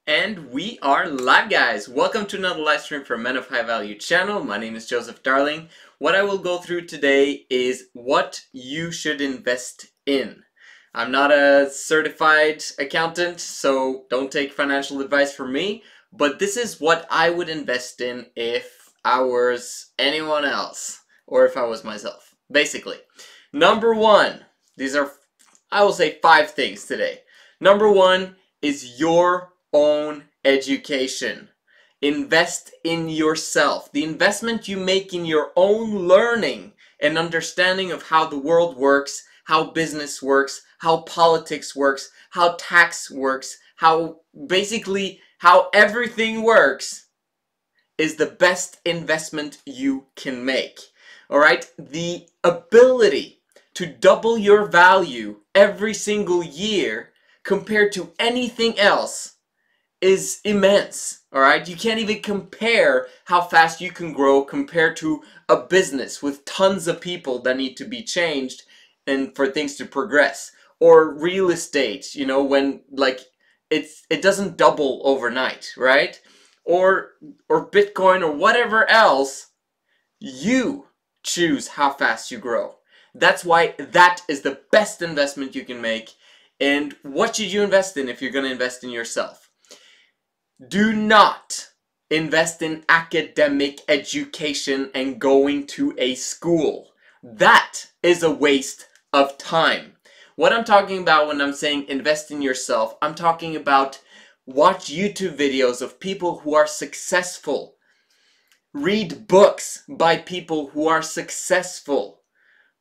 And we are live, guys. Welcome to another live stream from Men of High Value channel. My name is Joseph Darling. What I will go through today is what you should invest in. I'm not a certified accountant, so don't take financial advice from me, but this is what I would invest in if I was anyone else, or if I was myself. Basically, number one, these are, I will say 5 things today. Number one is your own education. Invest in yourself. The investment you make in your own learning and understanding of how the world works, how business works, how politics works, how tax works, how everything works is the best investment you can make. Alright? The ability to double your value every single year compared to anything else is immense. Alright? You can't even compare how fast you can grow compared to a business with tons of people that need to be changed and for things to progress. Or real estate, you know, when it doesn't double overnight, right? Or Bitcoin or whatever else, you choose how fast you grow. That's why that is the best investment you can make. And what should you invest in if you're going to invest in yourself? Do not invest in academic education and going to a school. That is a waste of time. What I'm talking about when I'm saying invest in yourself, I'm talking about watch YouTube videos of people who are successful. Read books by people who are successful,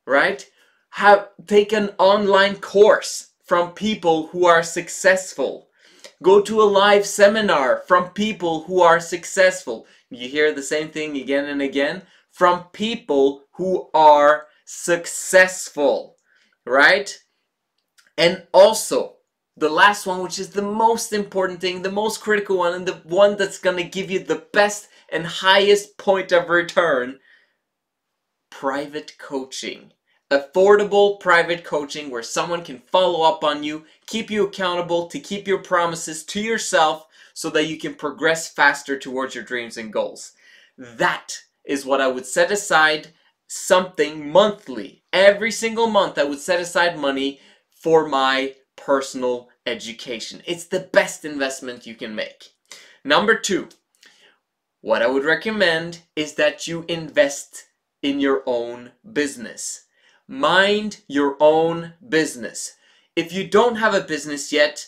right? Take an online course from people who are successful. Go to a live seminar from people who are successful. You hear the same thing again and again from people who are successful, right? And also, the last one, which is the most important thing, the most critical one, and the one that's going to give you the best and highest point of return, private coaching. Affordable private coaching where someone can follow up on you, keep you accountable, to keep your promises to yourself so that you can progress faster towards your dreams and goals. That is what I would set aside something monthly. Every single month I would set aside money for my personal education. It's the best investment you can make. Number 2, what I would recommend is that you invest in your own business. Mind your own business. If you don't have a business yet,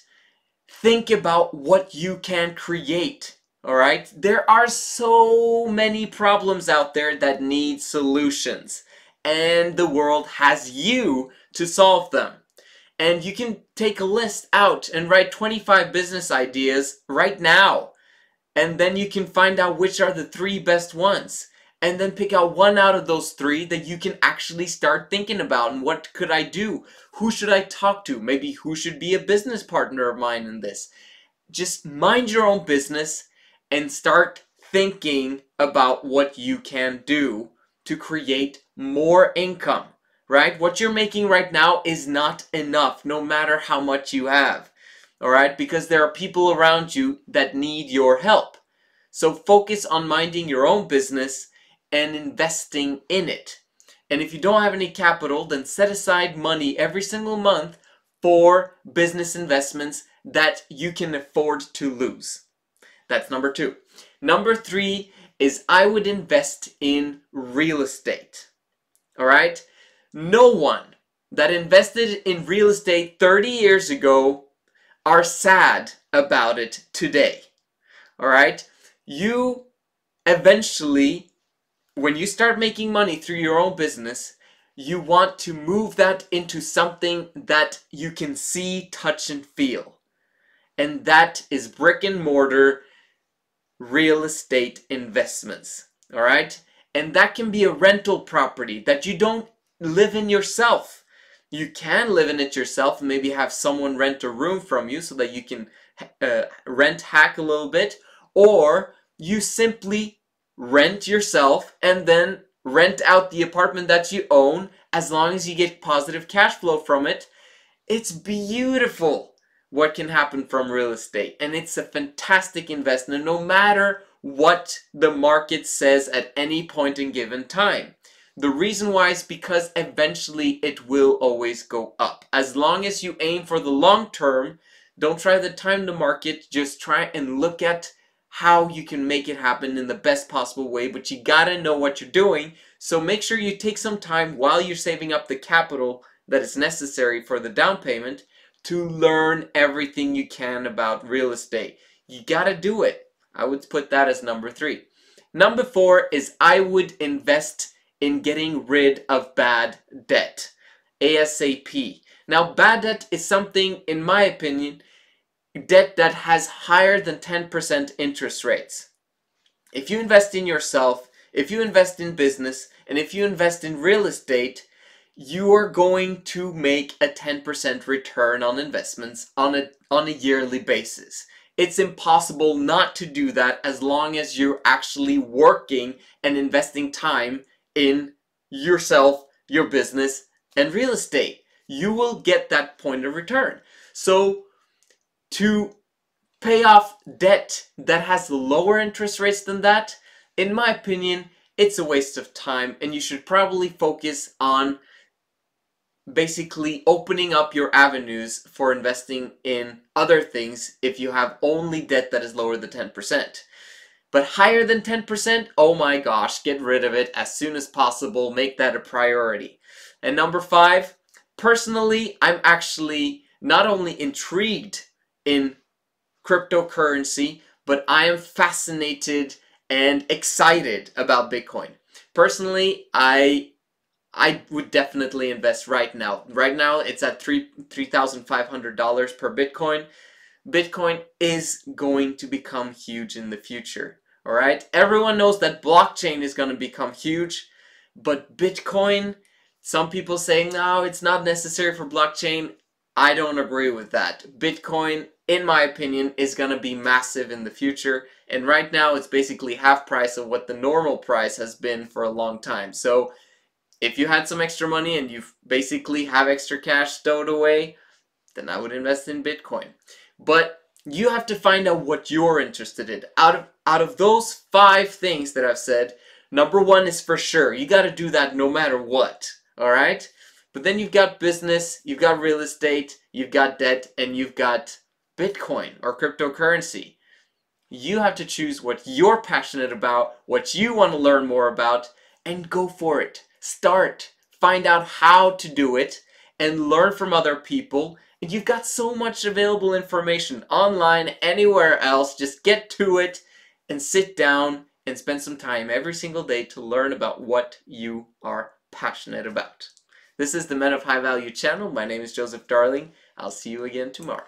think about what you can create. Alright? There are so many problems out there that need solutions. And the world has you to solve them. And you can take a list out and write 25 business ideas right now. And then you can find out which are the 3 best ones. And then pick out one out of those 3 that you can actually start thinking about. And what could I do? Who should I talk to? Maybe who should be a business partner of mine in this? Just mind your own business and start thinking about what you can do to create more income. Right? What you're making right now is not enough, no matter how much you have. Alright? Because there are people around you that need your help. So focus on minding your own business and investing in it. And if you don't have any capital, then set aside money every single month for business investments that you can afford to lose. That's number 2. Number 3 is I would invest in real estate. Alright? No one that invested in real estate 30 years ago are sad about it today. Alright? You eventually, when you start making money through your own business, you want to move that into something that you can see, touch, and feel. And that is brick and mortar real estate investments. Alright? And that can be a rental property that you don't live in yourself. You can live in it yourself and maybe have someone rent a room from you so that you can rent hack a little bit. Or you simply rent yourself and then rent out the apartment that you own as long as you get positive cash flow from it. It's beautiful. what can happen from real estate. And it's a fantastic investment no matter what the market says at any point in given time. The reason why is because eventually it will always go up. As long as you aim for the long term, don't try to time the market, just try and look at how you can make it happen in the best possible way, but you gotta know what you're doing. So make sure you take some time while you're saving up the capital that is necessary for the down payment to learn everything you can about real estate. You gotta do it. I would put that as number 3. Number 4 is I would invest in getting rid of bad debt ASAP. Now, bad debt is something, in my opinion, debt that has higher than 10% interest rates. If you invest in yourself, if you invest in business, and if you invest in real estate, you are going to make a 10% return on investments on a yearly basis. It's impossible not to do that as long as you're actually working and investing time in yourself, your business, and real estate. You will get that point of return. So to pay off debt that has lower interest rates than that, in my opinion, it's a waste of time, and you should probably focus on basically opening up your avenues for investing in other things if you have only debt that is lower than 10%. But higher than 10%, oh my gosh, get rid of it as soon as possible. Make that a priority. And number 5, personally, I'm actually not only intrigued in cryptocurrency, but I am fascinated and excited about Bitcoin. Personally, I would definitely invest right now. Right now, it's at $3,500 per Bitcoin. Bitcoin is going to become huge in the future. All right? Everyone knows that blockchain is going to become huge, but Bitcoin, some people say, no, it's not necessary for blockchain. I don't agree with that. Bitcoin, in my opinion, is going to be massive in the future, and right now it's basically half price of what the normal price has been for a long time. So if you had some extra money and you basically have extra cash stowed away, then I would invest in Bitcoin. But you have to find out what you're interested in. Out of those 5 things that I've said, number 1 is for sure. You got to do that no matter what. All right? But then you've got business, you've got real estate, you've got debt, and you've got Bitcoin or cryptocurrency. You have to choose what you're passionate about, what you want to learn more about, and go for it. Start. Find out how to do it and learn from other people. And you've got so much available information online, anywhere else. Just get to it and sit down and spend some time every single day to learn about what you are passionate about. This is the Men of High Value channel. My name is Joseph Darling. I'll see you again tomorrow.